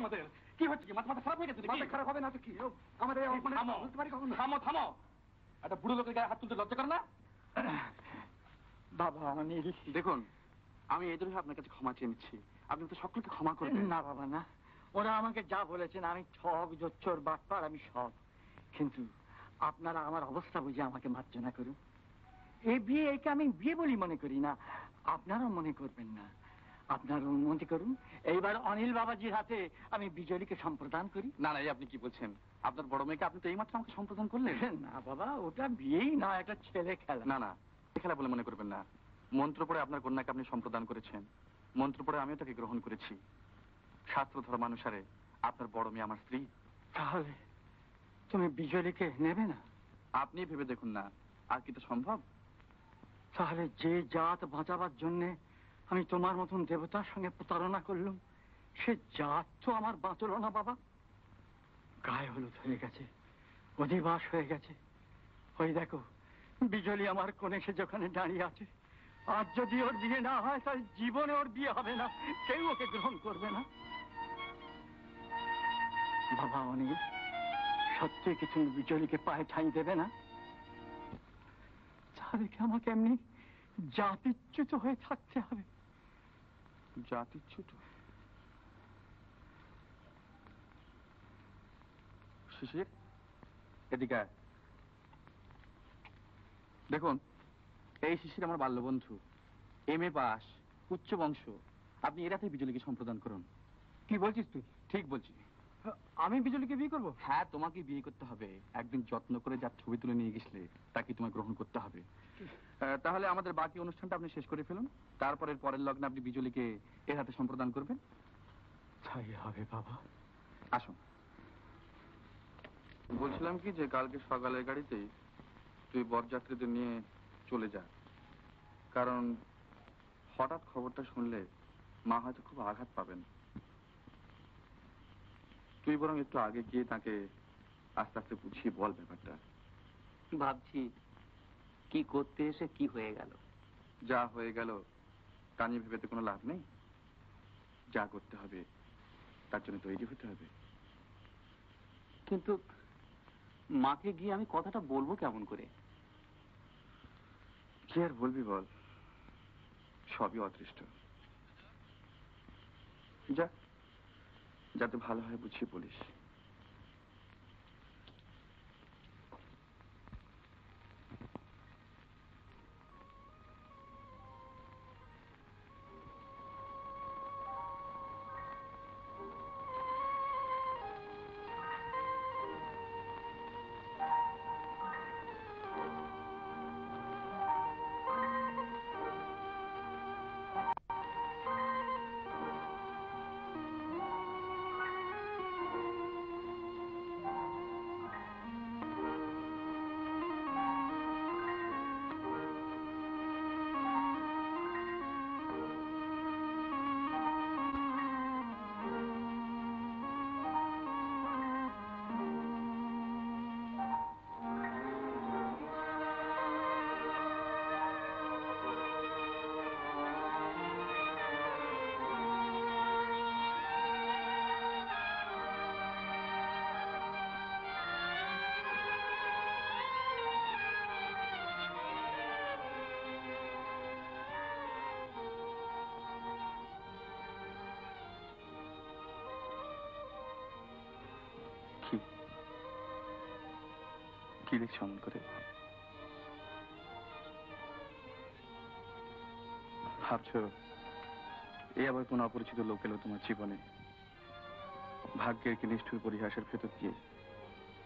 আমাদের? কি হচ্ছে কি? মাথা খারাপ হয়ে গেছে? মাথা খারাপ হবে না তো কি? আমাদের থামো থামো, একটা বুড়ো লোকের গায়ে হাত তুলতে লজ্জা করে না? বাবা অনিল, দেখুন, আমি এই জন্য আপনার কাছে ক্ষমা চেয়ে নিচ্ছি। আপনি তো সকলকে ক্ষমা করবেন। না বাবা না, ওরা আমাকে যা বলেছেন আমি ঠক, জোচ্চোর, বাটপার, আমি সব। কিন্তু আপনারা আমার অবস্থা বুঝে আমাকে মার্জনা করুন। এই বিয়ে, একে আমি বিয়ে বলি মনে করি না, আপনারাও মনে করবেন না। আপনার অনুমতি করুন, এইবার অনিল বাবাজির হাতে আমি বিজলীকে সম্প্রদান করি। না না, এই আপনি কি বলছেন? আপনার বড় মেয়েকে আপনি তো এইমাত্র আমাকে সম্প্রদান করলেন। না বাবা, ওটা বিয়েই না, একটা ছেলে খেলা। না না, খেলা বলে মনে করবেন না। মন্ত্র পড়ে আপনার কন্যাকে আপনি সম্প্রদান করেছেন, মন্ত্র পড়ে আমিও তাকে গ্রহণ করেছি। শাস্ত্র ধর্মানুসারে আপনার বড় মেয়ে আমার স্ত্রী। তাহলে তুমি বিজলীকে নেবে না? আপনি ভেবে দেখুন না, আর কি তো সম্ভব? তাহলে যে জাত বাঁচাবার জন্য আমি তোমার মতন দেবতার সঙ্গে প্রতারণা করলাম, সে জাত তো আমার বাঁচল না বাবা। গায়ে হলুদ হয়ে গেছে, অধিবাস হয়ে গেছে। ওই দেখো, বিজলী আমার কোণে সে যেখানে দাঁড়িয়ে আছে। আজ যদি ওর বিয়ে না হয়, তাহলে জীবনে ওর বিয়ে হবে না, কেউ ওকে গ্রহণ করবে না। বাবা অনিল, সত্যি কি তুমি বিজলীকে পায়ে ঠাঁই দেবে না? তাহলে কি আমাকে এমনি জাতিচ্যুত হয়ে থাকতে হবে? জাতিচ্যুত? শিশির, এদিকে। দেখুন, এই শিশির আমার বাল্যবন্ধু, MA পাস, উচ্চ বংশ। আপনি এরাতে বিজলীকে সম্প্রদান করুন। কি বলছিস তুই? ঠিক বলছি। আমি বিজলীকে বিয়ে করবো? হ্যাঁ, তোমাকে বিয়ে করতে হবে। একদিন যত্ন করে যার ছবি তুলে নিয়ে গেছিলে তাকে তোমায় গ্রহণ করতে হবে। তাহলে আমাদের বাকি অনুষ্ঠানটা আপনি শেষ করে ফেলুন, তারপরের পরের লগ্নে আপনি বিজলীকে এর হাতে সম্প্রদান করবেন। তাই হবে বাবা। আসুন। বলছিলাম কি যে কালকে সকালের গাড়িতেই তুই বরযাত্রীদের নিয়ে চলে যা, কারণ হঠাৎ খবরটা শুনলে মা হয়তো খুব আঘাত পাবেন। তুই বরং একটু আগে গিয়ে তাকে আস্তে আস্তে বুঝিয়ে বল ব্যাপারটা। ভাবছি কি করতে এসে কি হয়ে গেল। যা হয়ে গেল তা নিয়ে ভেবে তো কোনো লাভ নেই। যা করতে হবে তার জন্য তৈরি হতে হবে। কিন্তু মাকে গিয়ে আমি কথাটা বলবো কেমন করে? কি আর বলবি বল, সবই অদৃষ্ট। যা, যাতে ভালো হয় বুঝিয়ে বলিস। কি দেখছি অমন করে? ভাবছো এই আবার কোন অপরিচিত লোক এলো তোমার জীবনে, ভাগ্যের কি নিষ্ঠুর পরিহাসের ভেতর দিয়ে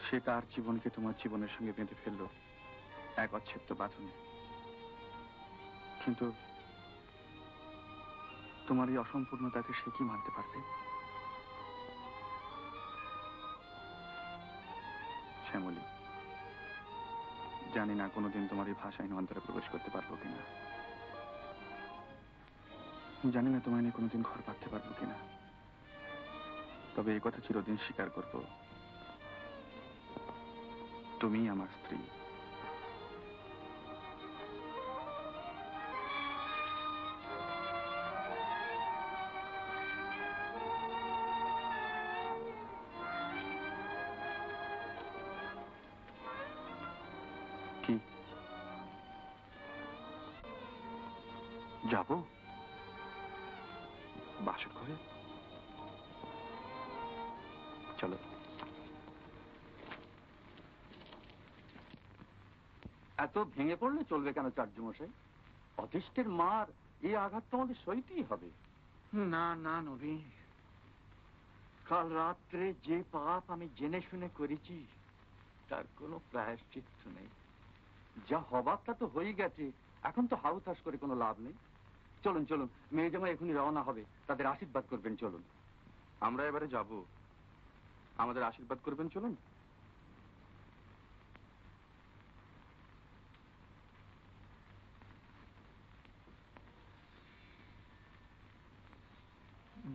সে তার জীবনকে তোমার জীবনের সঙ্গে বেঁধে ফেললো এক অচ্ছেদ্য বাঁধনে। কিন্তু তোমার এই অসম্পূর্ণতাকে সে কি মানতে পারবে? শ্যামলী, জানি না কোনোদিন তোমার এই ভাষাহীন অন্তরে প্রবেশ করতে পারবো কিনা, জানি না তোমায় নিয়ে কোনোদিন ঘর পাততে পারবো কিনা, তবে এই কথা চিরদিন স্বীকার করব, তুমি আমার স্ত্রী। যাব বাসর ঘরে? চলো। এত ভেঙে পড়লে চলবে কেন চার্যমশাই? অদৃষ্টের মার এই আঘাত তো আমাদের সইতেই হবে। না না নবীন, কাল রাত্রে যে পাপ আমি জেনে শুনে করেছি তার কোনো প্রায়শ্চিত্ত নেই। যা হবার তা তো হয়ে গেছে, এখন তো হাউতাস করে কোনো লাভ নেই। চলুন চলুন, মেয়ে জামাই এখনই রওনা হবে, তাদের আশীর্বাদ করবেন। চলুন। আমরা এবারে যাব, আমাদের আশীর্বাদ করবেন। চলুন।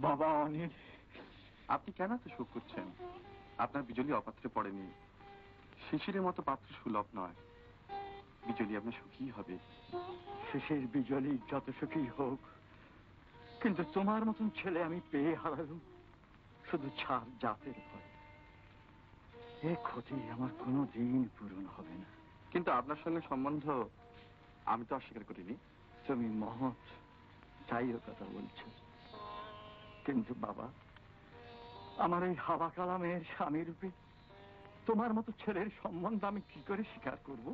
বাবা অনিল, আপনি কেন এত শোক করছেন? আপনার বিজলি অপাত্রে পড়েনি। শিশিরের মতো পাত্র সুলভ নয়। বিজলি আপনার সুখী হবে। শেষের বিজলি যত সুখী হোক, কিন্তু তোমার মতন ছেলে আমি পেয়ে হারালুম শুধু ছাড় জাতের ভয়। এ ক্ষতি আমার কোনো দিন পূরণ হবে না। কিন্তু আপনার সঙ্গে সম্বন্ধ আমি তো অস্বীকার করিনি। তুমি মহৎ, তাই ও কথা বলছো। কিন্তু বাবা, আমার এই হাওয়া কালামের স্বামী রূপে তোমার মতো ছেলের সম্বন্ধ আমি কি করে স্বীকার করব?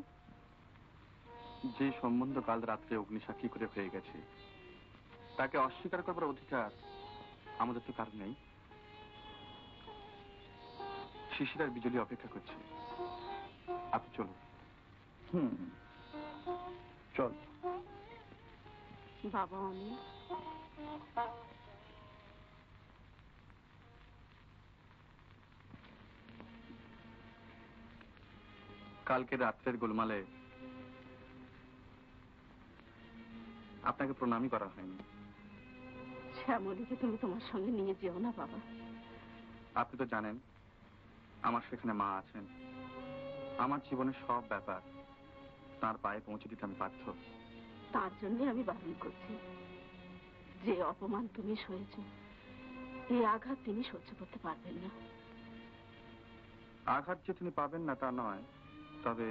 যে সম্বন্ধ কাল রাত্রে অগ্নিসাক্ষী করে হয়ে গেছে, তাকে অস্বীকার করবার অধিকার আমাদের তো কারণ নেই। শিশির আর বিজলি অপেক্ষা করছে। আপনি চলুন। চল। বাবা অনিল, কালকে রাত্রের গোলমালে আপনাকে প্রণামই করা হয়নি। শ্যামলীকে তুমি তোমার সঙ্গে নিয়ে যেও না বাবা। আপনি তো জানেন আমার সেখানে মা আছেন। আমার জীবনের সব ব্যাপার তার পায়ে পৌঁছে দিতে আমি বাধ্য। তার জন্য আমি বারণ করছি। যে অপমান তুমি সয়েছ, এই আঘাত তিনি সহ্য করতে পারবেন না। আঘাত যে তিনি পাবেন না তা নয়, তবে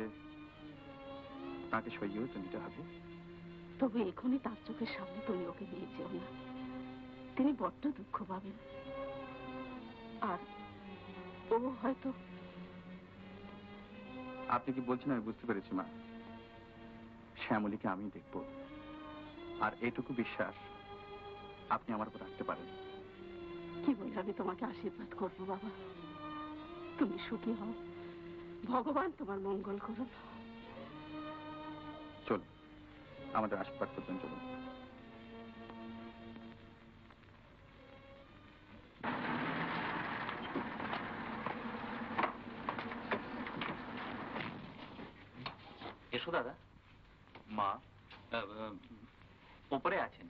তাকে সইয়েও তো নিতে হবে। তবে এখনই তার চোখের সামনে তুমি ওকে নিয়ে যেও না। তিনি বড্ড দুঃখ পাবেন। আর ও হয়তো। আপনি কি বলছেন আমি বুঝতে পেরেছি মা। শ্যামলীকে আমি দেখব, আর এটুকু বিশ্বাস আপনি আমার উপর রাখতে পারেন। কি বলে আমি তোমাকে আশীর্বাদ করবো বাবা? তুমি সুখী হও, ভগবান তোমার মঙ্গল করুন। চলুন, আমাদের আশীর্বাদ করবেন। চলুন। এসো দাদা। মা, উপরে আছেন,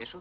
এসো।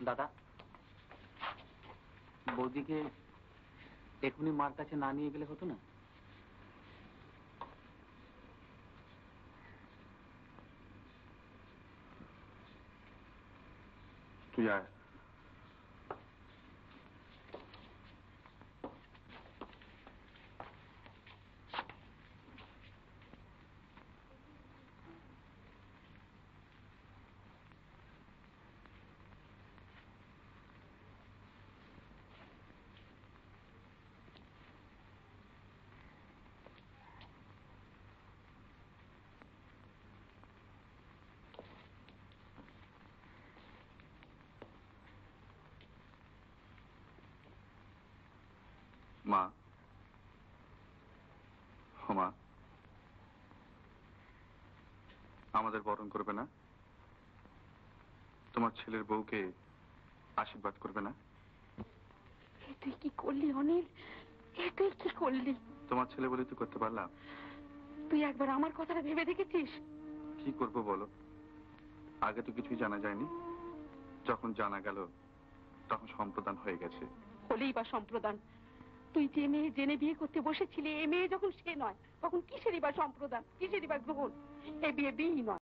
দাদা, বৌদিকে এখনই মার কাছে না নিয়ে গেলে হতো না? তুই আয়। মা, ও মা, আমাদের বরণ করবে না? তোমার ছেলের বউকে আশীর্বাদ করবে না? তুই কি করলি অনিল? তুই কি করলি? তোমার ছেলে বলে তো করতে পারলাম। তুই একবার আমার কথাটা ভেবে দেখেছিস? কি করব বলো, আগে তো কিছুই জানা যায়নি, যখন জানা গেল তখন সম্প্রদান হয়ে গেছে। হলেই বা সম্প্রদান? তুই যে মেয়ে জেনে বিয়ে করতে বসেছিলি, এ মেয়ে যখন সে নয়, তখন কিসেরই বা সম্প্রদান, কিসেরই বা গ্রহণ? এ বিয়ে বিয়েই নয়।